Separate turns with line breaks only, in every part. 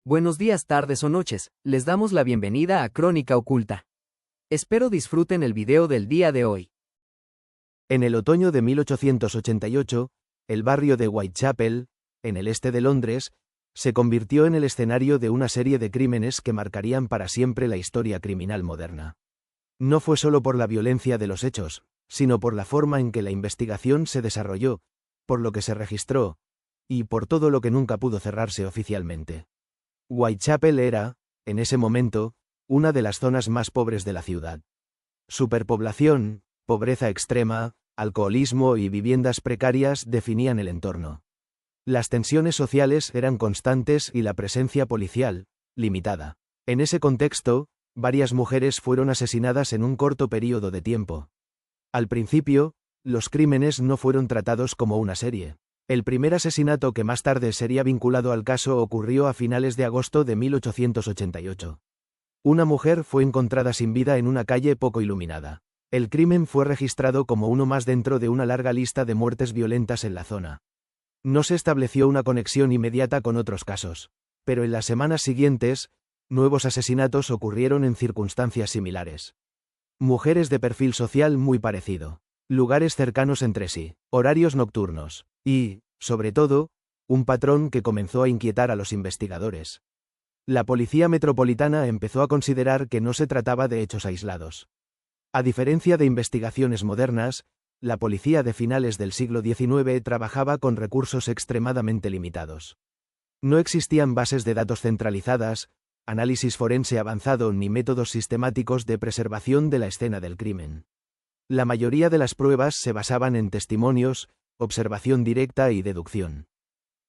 Buenos días, tardes o noches, les damos la bienvenida a Crónica Oculta. Espero disfruten el video del día de hoy.
En el otoño de 1888, el barrio de Whitechapel, en el este de Londres, se convirtió en el escenario de una serie de crímenes que marcarían para siempre la historia criminal moderna. No fue solo por la violencia de los hechos, sino por la forma en que la investigación se desarrolló, por lo que se registró, y por todo lo que nunca pudo cerrarse oficialmente. Whitechapel era, en ese momento, una de las zonas más pobres de la ciudad. Superpoblación, pobreza extrema, alcoholismo y viviendas precarias definían el entorno. Las tensiones sociales eran constantes y la presencia policial, limitada. En ese contexto, varias mujeres fueron asesinadas en un corto período de tiempo. Al principio, los crímenes no fueron tratados como una serie. El primer asesinato que más tarde sería vinculado al caso ocurrió a finales de agosto de 1888. Una mujer fue encontrada sin vida en una calle poco iluminada. El crimen fue registrado como uno más dentro de una larga lista de muertes violentas en la zona. No se estableció una conexión inmediata con otros casos, pero en las semanas siguientes, nuevos asesinatos ocurrieron en circunstancias similares. Mujeres de perfil social muy parecido, lugares cercanos entre sí, horarios nocturnos, y, sobre todo, un patrón que comenzó a inquietar a los investigadores. La Policía Metropolitana empezó a considerar que no se trataba de hechos aislados. A diferencia de investigaciones modernas, la policía de finales del siglo XIX trabajaba con recursos extremadamente limitados. No existían bases de datos centralizadas, análisis forense avanzado ni métodos sistemáticos de preservación de la escena del crimen. La mayoría de las pruebas se basaban en testimonios, observación directa y deducción.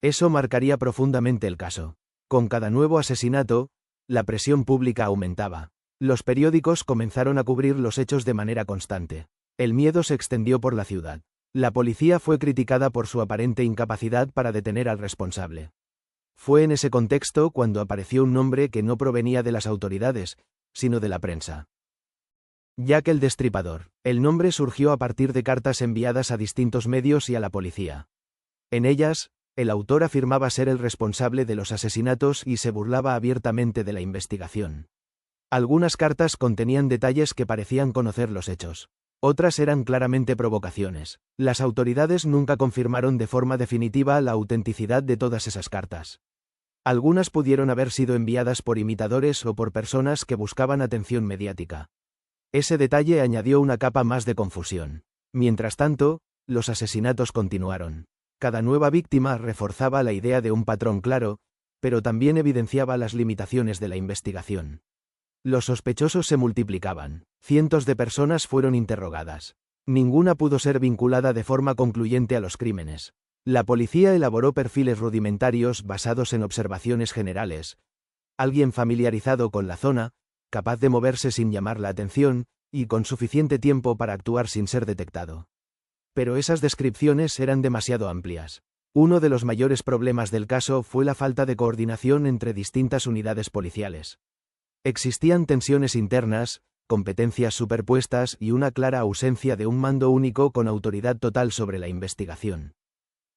Eso marcaría profundamente el caso. Con cada nuevo asesinato, la presión pública aumentaba. Los periódicos comenzaron a cubrir los hechos de manera constante. El miedo se extendió por la ciudad. La policía fue criticada por su aparente incapacidad para detener al responsable. Fue en ese contexto cuando apareció un nombre que no provenía de las autoridades, sino de la prensa. Jack el Destripador. El nombre surgió a partir de cartas enviadas a distintos medios y a la policía. En ellas, el autor afirmaba ser el responsable de los asesinatos y se burlaba abiertamente de la investigación. Algunas cartas contenían detalles que parecían conocer los hechos. Otras eran claramente provocaciones. Las autoridades nunca confirmaron de forma definitiva la autenticidad de todas esas cartas. Algunas pudieron haber sido enviadas por imitadores o por personas que buscaban atención mediática. Ese detalle añadió una capa más de confusión. Mientras tanto, los asesinatos continuaron. Cada nueva víctima reforzaba la idea de un patrón claro, pero también evidenciaba las limitaciones de la investigación. Los sospechosos se multiplicaban. Cientos de personas fueron interrogadas. Ninguna pudo ser vinculada de forma concluyente a los crímenes. La policía elaboró perfiles rudimentarios basados en observaciones generales. Alguien familiarizado con la zona, capaz de moverse sin llamar la atención, y con suficiente tiempo para actuar sin ser detectado. Pero esas descripciones eran demasiado amplias. Uno de los mayores problemas del caso fue la falta de coordinación entre distintas unidades policiales. Existían tensiones internas, competencias superpuestas y una clara ausencia de un mando único con autoridad total sobre la investigación.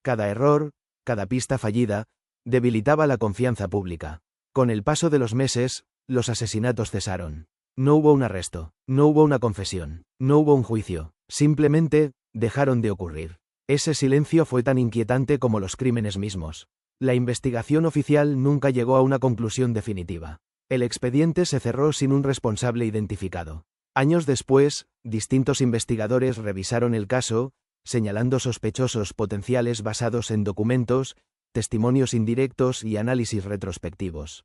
Cada error, cada pista fallida, debilitaba la confianza pública. Con el paso de los meses, los asesinatos cesaron. No hubo un arresto, no hubo una confesión, no hubo un juicio, simplemente, dejaron de ocurrir. Ese silencio fue tan inquietante como los crímenes mismos. La investigación oficial nunca llegó a una conclusión definitiva. El expediente se cerró sin un responsable identificado. Años después, distintos investigadores revisaron el caso, señalando sospechosos potenciales basados en documentos, testimonios indirectos y análisis retrospectivos.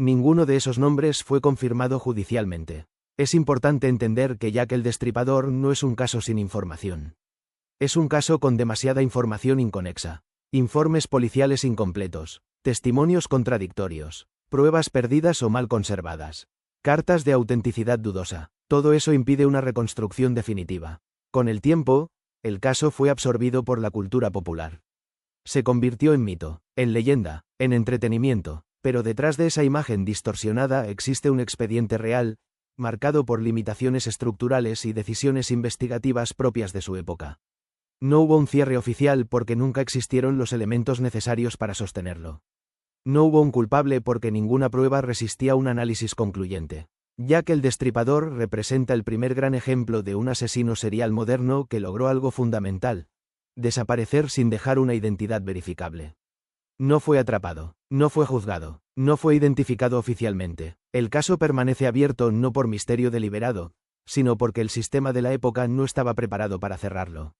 Ninguno de esos nombres fue confirmado judicialmente. Es importante entender que Jack el Destripador no es un caso sin información. Es un caso con demasiada información inconexa. Informes policiales incompletos, testimonios contradictorios, pruebas perdidas o mal conservadas, cartas de autenticidad dudosa. Todo eso impide una reconstrucción definitiva. Con el tiempo, el caso fue absorbido por la cultura popular. Se convirtió en mito, en leyenda, en entretenimiento. Pero detrás de esa imagen distorsionada existe un expediente real, marcado por limitaciones estructurales y decisiones investigativas propias de su época. No hubo un cierre oficial porque nunca existieron los elementos necesarios para sostenerlo. No hubo un culpable porque ninguna prueba resistía un análisis concluyente. Jack el Destripador representa el primer gran ejemplo de un asesino serial moderno que logró algo fundamental: desaparecer sin dejar una identidad verificable. No fue atrapado, no fue juzgado, no fue identificado oficialmente. El caso permanece abierto no por misterio deliberado, sino porque el sistema de la época no estaba preparado para cerrarlo.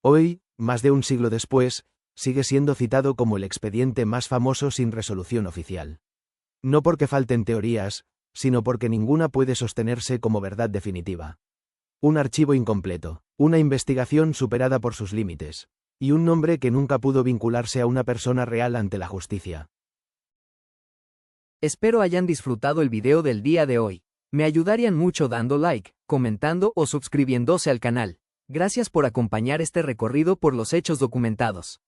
Hoy, más de un siglo después, sigue siendo citado como el expediente más famoso sin resolución oficial. No porque falten teorías, sino porque ninguna puede sostenerse como verdad definitiva. Un archivo incompleto, una investigación superada por sus límites, y un nombre que nunca pudo vincularse a una persona real ante la justicia.
Espero hayan disfrutado el video del día de hoy. Me ayudarían mucho dando like, comentando o suscribiéndose al canal. Gracias por acompañar este recorrido por los hechos documentados.